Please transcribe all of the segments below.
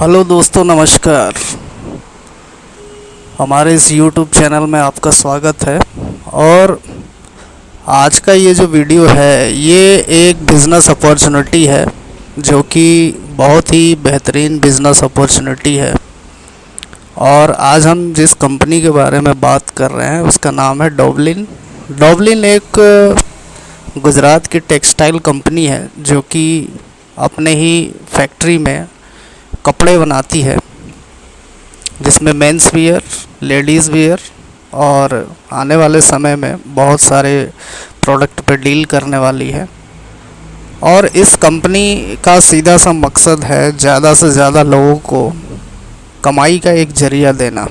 Hello दोस्तों, नमस्कार। हमारे इस YouTube चैनल में आपका स्वागत है। और आज का ये जो वीडियो है ये एक बिज़नेस अपॉर्चुनिटी है, जो कि बहुत ही बेहतरीन बिज़नेस अपॉर्चुनिटी है। और आज हम जिस कंपनी के बारे में बात कर रहे हैं उसका नाम है डॉवलिन। डॉवलिन एक गुजरात की टेक्सटाइल कंपनी है, जो कि अपने ही फैक्ट्री में कपड़े बनाती है, जिसमें मेंस वियर, लेडीज़ वियर और आने वाले समय में बहुत सारे प्रोडक्ट पे डील करने वाली है। और इस कंपनी का सीधा सा मकसद है ज़्यादा से ज़्यादा लोगों को कमाई का एक ज़रिया देना,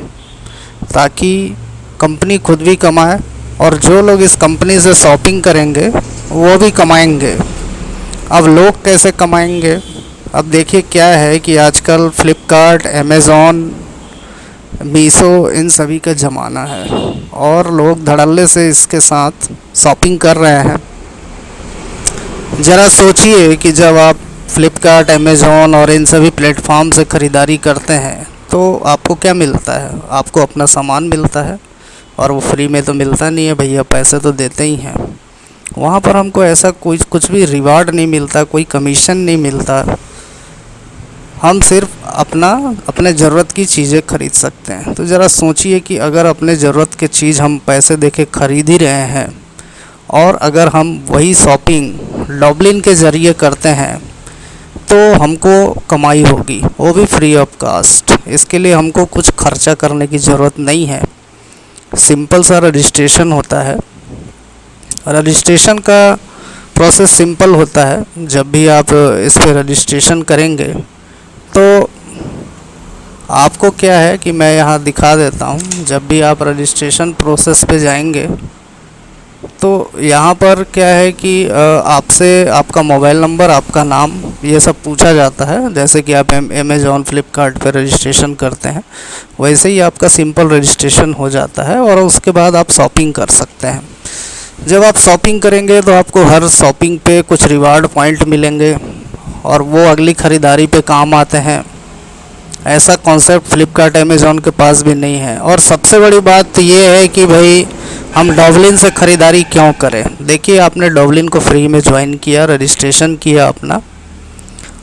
ताकि कंपनी खुद भी कमाए और जो लोग इस कंपनी से शॉपिंग करेंगे वो भी कमाएंगे। अब लोग कैसे कमाएंगे? अब देखिए क्या है कि आजकल फ्लिपकार्ट, अमेज़ॉन, मीशो इन सभी का ज़माना है और लोग धड़ल्ले से इसके साथ शॉपिंग कर रहे हैं। ज़रा सोचिए कि जब आप फ्लिपकार्ट, अमेज़ॉन और इन सभी प्लेटफॉर्म से ख़रीदारी करते हैं तो आपको क्या मिलता है? आपको अपना सामान मिलता है, और वो फ्री में तो मिलता नहीं है भैया, पैसे तो देते ही हैं। वहाँ पर हमको ऐसा कुछ भी रिवार्ड नहीं मिलता, कोई कमीशन नहीं मिलता। हम सिर्फ अपने ज़रूरत की चीज़ें खरीद सकते हैं। तो ज़रा सोचिए कि अगर अपने ज़रूरत की चीज़ हम पैसे देके खरीद ही रहे हैं, और अगर हम वही शॉपिंग डॉवलिन के ज़रिए करते हैं तो हमको कमाई होगी, वो भी फ्री ऑफ कास्ट। इसके लिए हमको कुछ खर्चा करने की ज़रूरत नहीं है। सिंपल सा रजिस्ट्रेशन होता है। रजिस्ट्रेशन का प्रोसेस सिंपल होता है। जब भी आप इस पर रजिस्ट्रेशन करेंगे तो आपको क्या है कि मैं यहाँ दिखा देता हूँ। जब भी आप रजिस्ट्रेशन प्रोसेस पे जाएंगे तो यहाँ पर क्या है कि आपसे आपका मोबाइल नंबर, आपका नाम, ये सब पूछा जाता है। जैसे कि आप अमेज़ॉन, फ्लिपकार्ट पे रजिस्ट्रेशन करते हैं, वैसे ही आपका सिंपल रजिस्ट्रेशन हो जाता है और उसके बाद आप शॉपिंग कर सकते हैं। जब आप शॉपिंग करेंगे तो आपको हर शॉपिंग पे कुछ रिवार्ड पॉइंट मिलेंगे और वो अगली ख़रीदारी पे काम आते हैं। ऐसा कॉन्सेप्ट फ्लिपकार्ट, अमेज़ॉन के पास भी नहीं है। और सबसे बड़ी बात ये है कि भाई हम डॉवलिन से ख़रीदारी क्यों करें? देखिए, आपने डॉवलिन को फ्री में ज्वाइन किया, रजिस्ट्रेशन किया अपना,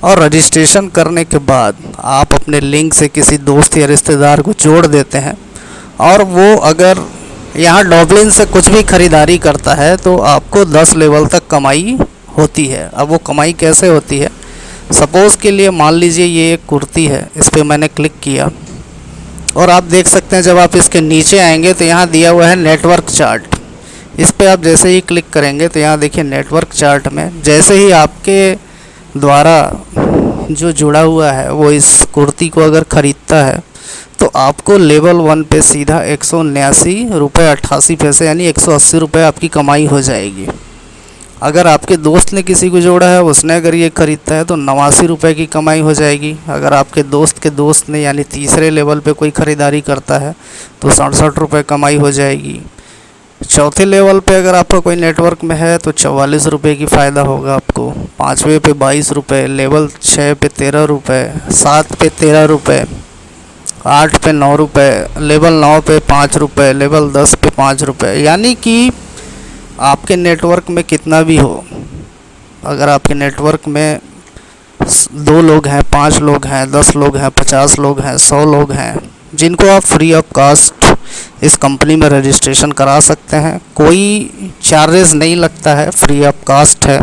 और रजिस्ट्रेशन करने के बाद आप अपने लिंक से किसी दोस्त या रिश्तेदार को जोड़ देते हैं, और वो अगर यहाँ डॉवलिन से कुछ भी ख़रीदारी करता है तो आपको 10 लेवल तक कमाई होती है। अब वो कमाई कैसे होती है? सपोज़ के लिए मान लीजिए ये एक कुर्ती है, इस पर मैंने क्लिक किया और आप देख सकते हैं जब आप इसके नीचे आएंगे तो यहाँ दिया हुआ है नेटवर्क चार्ट। इस पर आप जैसे ही क्लिक करेंगे तो यहाँ देखिए नेटवर्क चार्ट में जैसे ही आपके द्वारा जो जुड़ा हुआ है वो इस कुर्ती को अगर ख़रीदता है तो आपको लेवल 1 पे सीधा 179 रुपये 88 पैसे यानी 180 रुपये आपकी कमाई हो जाएगी। अगर आपके दोस्त ने किसी को जोड़ा है, उसने अगर ये ख़रीदता है तो 89 रुपये की कमाई हो जाएगी। अगर आपके दोस्त के दोस्त ने यानी तीसरे लेवल पे कोई ख़रीदारी करता है तो 67 रुपये कमाई हो जाएगी। चौथे लेवल पे अगर आपका कोई नेटवर्क में है तो 44 रुपये की फ़ायदा होगा आपको। 5वें पे 22 रुपये, लेवल 6 पे 13 रुपये, 7 पे 13 रुपये, 8 पे 9 रुपये, लेवल 9 पे 5 रुपये, लेवल 10 पे 5 रुपये। यानी कि आपके नेटवर्क में कितना भी हो, अगर आपके नेटवर्क में 2 लोग हैं, 5 लोग हैं, 10 लोग हैं, 50 लोग हैं, 100 लोग हैं, जिनको आप फ्री ऑफ कास्ट इस कंपनी में रजिस्ट्रेशन करा सकते हैं। कोई चार्जेस नहीं लगता है, फ्री ऑफ कास्ट है।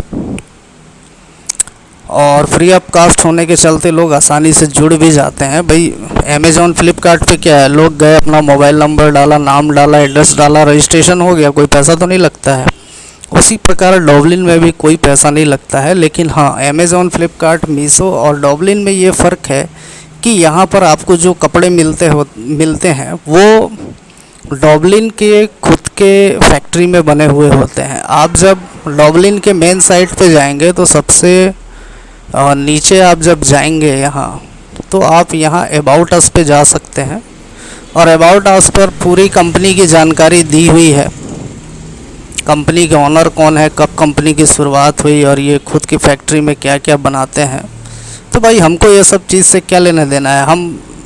और फ्री ऑफ कास्ट होने के चलते लोग आसानी से जुड़ भी जाते हैं। भाई अमेज़ॉन, फ्लिपकार्ट पे क्या है, लोग गए, अपना मोबाइल नंबर डाला, नाम डाला, एड्रेस डाला, रजिस्ट्रेशन हो गया, कोई पैसा तो नहीं लगता है। उसी प्रकार डॉवलिन में भी कोई पैसा नहीं लगता है। लेकिन हाँ, अमेज़ॉन, फ्लिपकार्ट, मीशो और डॉवलिन में ये फ़र्क है कि यहाँ पर आपको जो कपड़े मिलते हैं वो डॉवलिन के खुद के फैक्ट्री में बने हुए होते हैं। आप जब डॉवलिन के मेन साइट पे जाएंगे तो सबसे नीचे आप जब जाएंगे यहाँ तो आप यहाँ अबाउट अस पे जा सकते हैं, और अबाउट अस पर पूरी कंपनी की जानकारी दी हुई है। कंपनी के ओनर कौन है, कब कंपनी की शुरुआत हुई और ये खुद की फैक्ट्री में क्या क्या बनाते हैं। तो भाई हमको ये सब चीज़ से क्या लेना देना है। हम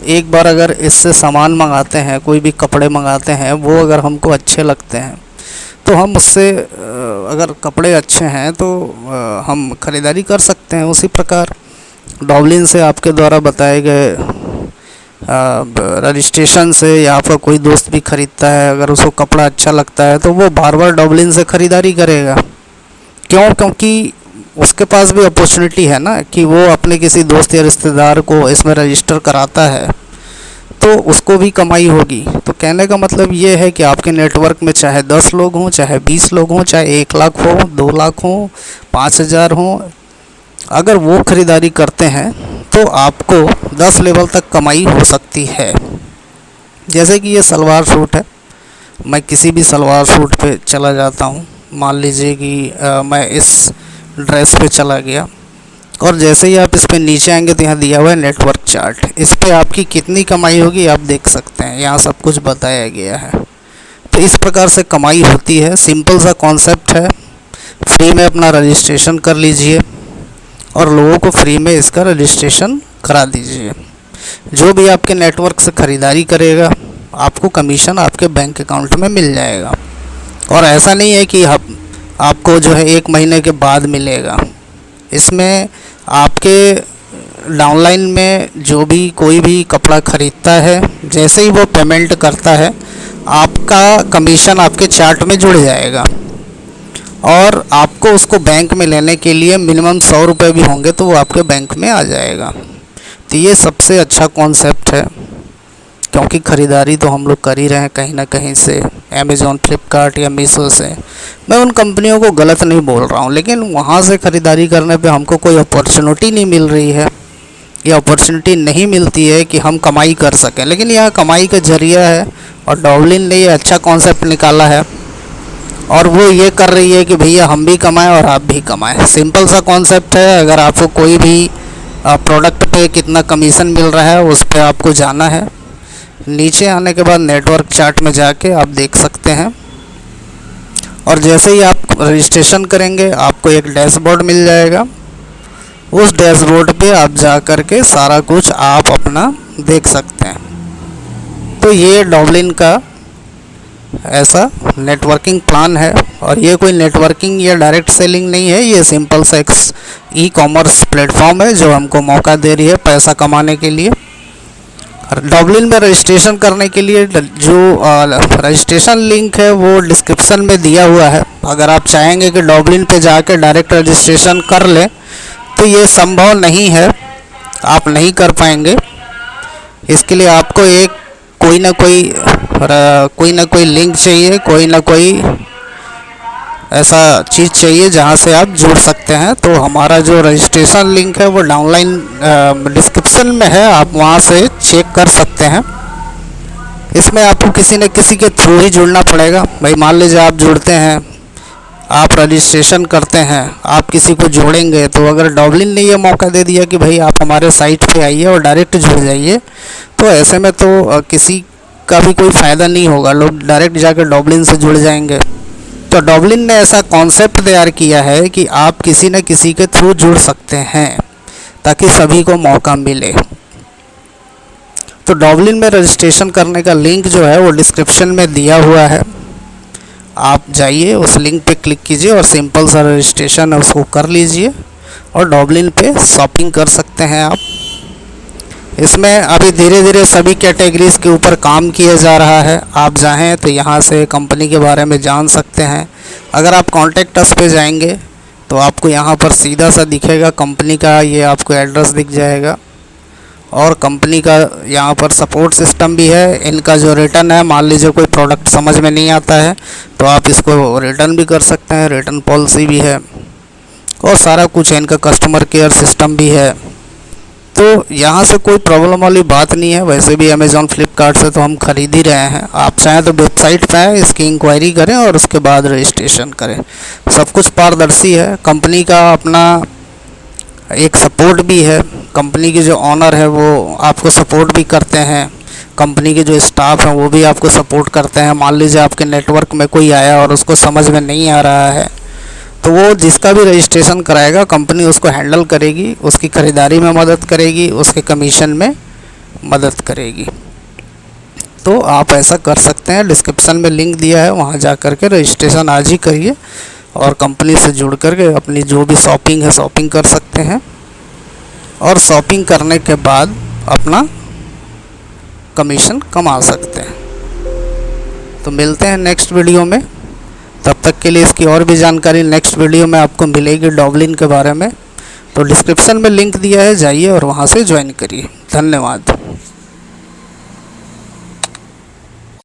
एक बार अगर इससे सामान मंगाते हैं, कोई भी कपड़े मंगाते हैं, वो अगर हमको अच्छे लगते हैं तो हम उससे अगर कपड़े अच्छे हैं तो हम ख़रीदारी कर सकते हैं। उसी प्रकार डॉवलिन से आपके द्वारा बताए गए रजिस्ट्रेशन से यहाँ पर कोई दोस्त भी ख़रीदता है, अगर उसको कपड़ा अच्छा लगता है तो वो बार बार डॉवलिन से ख़रीदारी करेगा। क्यों? क्योंकि उसके पास भी अपॉर्चुनिटी है ना कि वो अपने किसी दोस्त या रिश्तेदार को इसमें रजिस्टर कराता है तो उसको भी कमाई होगी। तो कहने का मतलब ये है कि आपके नेटवर्क में चाहे 10 लोग हों, चाहे 20 लोग हों, चाहे 1 लाख हो, 2 लाख हो, 5,000 हों, अगर वो ख़रीदारी करते हैं तो आपको 10 लेवल तक कमाई हो सकती है। जैसे कि ये सलवार सूट है, मैं किसी भी सलवार सूट पे चला जाता हूँ। मान लीजिए कि मैं इस ड्रेस पे चला गया और जैसे ही आप इस पे नीचे आएंगे तो यहाँ दिया हुआ है नेटवर्क चार्ट। इस पे आपकी कितनी कमाई होगी आप देख सकते हैं, यहाँ सब कुछ बताया गया है। तो इस प्रकार से कमाई होती है। सिंपल सा कॉन्सेप्ट है। फ्री में अपना रजिस्ट्रेशन कर लीजिए और लोगों को फ्री में इसका रजिस्ट्रेशन करा दीजिए। जो भी आपके नेटवर्क से ख़रीदारी करेगा आपको कमीशन आपके बैंक अकाउंट में मिल जाएगा। और ऐसा नहीं है कि आपको जो है 1 महीने के बाद मिलेगा। इसमें आपके डाउनलाइन में जो भी कोई भी कपड़ा ख़रीदता है, जैसे ही वो पेमेंट करता है आपका कमीशन आपके चार्ट में जुड़ जाएगा और आपको उसको बैंक में लेने के लिए मिनिमम 100 रुपये भी होंगे तो वो आपके बैंक में आ जाएगा। तो ये सबसे अच्छा कॉन्सेप्ट है, क्योंकि ख़रीदारी तो हम लोग कर ही रहे हैं कहीं ना कहीं से, अमेज़ॉन, फ्लिपकार्ट या मीशो से। मैं उन कंपनियों को गलत नहीं बोल रहा हूँ, लेकिन वहाँ से ख़रीदारी करने पे हमको कोई अपॉर्चुनिटी नहीं मिल रही है। ये अपॉर्चुनिटी नहीं मिलती है कि हम कमाई कर सकें, लेकिन यह कमाई का ज़रिया है और डॉवलिन ने ये अच्छा कॉन्सेप्ट निकाला है और वो ये कर रही है कि भैया हम भी कमाएं और आप भी कमाएं। सिंपल सा कॉन्सेप्ट है। अगर आपको कोई भी प्रोडक्ट पे कितना कमीशन मिल रहा है उस पर आपको जाना है। नीचे आने के बाद नेटवर्क चार्ट में जाके आप देख सकते हैं और जैसे ही आप रजिस्ट्रेशन करेंगे आपको एक डैशबोर्ड मिल जाएगा। उस डैशबोर्ड पे आप जा कर के सारा कुछ आप अपना देख सकते हैं। तो ये डॉवलिन का ऐसा नेटवर्किंग प्लान है और ये कोई नेटवर्किंग या डायरेक्ट सेलिंग नहीं है। ये सिंपल सा एक ई-कॉमर्स प्लेटफॉर्म है जो हमको मौका दे रही है पैसा कमाने के लिए। डॉवलिन में रजिस्ट्रेशन करने के लिए जो रजिस्ट्रेशन लिंक है वो डिस्क्रिप्शन में दिया हुआ है। अगर आप चाहेंगे कि डॉवलिन पे जाकर डायरेक्ट रजिस्ट्रेशन कर लें तो ये संभव नहीं है, आप नहीं कर पाएंगे। इसके लिए आपको एक कोई ना कोई लिंक चाहिए, कोई ना कोई ऐसा चीज़ चाहिए जहाँ से आप जुड़ सकते हैं। तो हमारा जो रजिस्ट्रेशन लिंक है वो डाउनलाइन डिस्क्रिप्शन में है, आप वहाँ से चेक कर सकते हैं। इसमें आपको किसी न किसी के थ्रू ही जुड़ना पड़ेगा। भाई मान लीजिए आप जुड़ते हैं, आप रजिस्ट्रेशन करते हैं, आप किसी को जोड़ेंगे तो अगर डॉवलिन ने ये मौका दे दिया कि भाई आप हमारे साइट पे आइए और डायरेक्ट जुड़ जाइए, तो ऐसे में तो किसी का भी कोई फ़ायदा नहीं होगा, लोग डायरेक्ट जाकर डॉवलिन से जुड़ जाएंगे। तो डॉवलिन ने ऐसा कॉन्सेप्ट तैयार किया है कि आप किसी न किसी के थ्रू जुड़ सकते हैं ताकि सभी को मौका मिले। तो डॉवलिन में रजिस्ट्रेशन करने का लिंक जो है वो डिस्क्रिप्शन में दिया हुआ है। आप जाइए उस लिंक पे क्लिक कीजिए और सिंपल सा रजिस्ट्रेशन है उसको कर लीजिए और डॉवलिन पे शॉपिंग कर सकते हैं आप। इसमें अभी धीरे धीरे सभी कैटेगरीज के ऊपर काम किया जा रहा है। आप चाहें तो यहाँ से कंपनी के बारे में जान सकते हैं। अगर आप कॉन्टैक्ट अस पे जाएंगे तो आपको यहाँ पर सीधा सा दिखेगा कंपनी का, ये आपको एड्रेस दिख जाएगा और कंपनी का यहाँ पर सपोर्ट सिस्टम भी है। इनका जो रिटर्न है, मान लीजिए कोई प्रोडक्ट समझ में नहीं आता है तो आप इसको रिटर्न भी कर सकते हैं, रिटर्न पॉलिसी भी है और सारा कुछ है। इनका कस्टमर केयर सिस्टम भी है। तो यहाँ से कोई प्रॉब्लम वाली बात नहीं है। वैसे भी अमेज़ॉन, फ्लिपकार्ट से तो हम ख़रीद ही रहे हैं। आप चाहें तो वेबसाइट पे आएँ, इसकी इंक्वायरी करें और उसके बाद रजिस्ट्रेशन करें। सब कुछ पारदर्शी है। कंपनी का अपना एक सपोर्ट भी है। कंपनी के जो ऑनर है वो आपको सपोर्ट भी करते हैं। कंपनी के जो स्टाफ हैं वो भी आपको सपोर्ट करते हैं। मान लीजिए आपके नेटवर्क में कोई आया और उसको समझ में नहीं आ रहा है तो वो जिसका भी रजिस्ट्रेशन कराएगा कंपनी उसको हैंडल करेगी, उसकी ख़रीदारी में मदद करेगी, उसके कमीशन में मदद करेगी। तो आप ऐसा कर सकते हैं। डिस्क्रिप्शन में लिंक दिया है, वहाँ जा कर के रजिस्ट्रेशन आज ही करिए और कंपनी से जुड़ कर के अपनी जो भी शॉपिंग है शॉपिंग कर सकते हैं, और शॉपिंग करने के बाद अपना कमीशन कमा सकते हैं। तो मिलते हैं नेक्स्ट वीडियो में, तब तक के लिए इसकी और भी जानकारी नेक्स्ट वीडियो में आपको मिलेगी डॉबलिन के बारे में। तो डिस्क्रिप्शन में लिंक दिया है, जाइए और वहाँ से ज्वाइन करिए। धन्यवाद।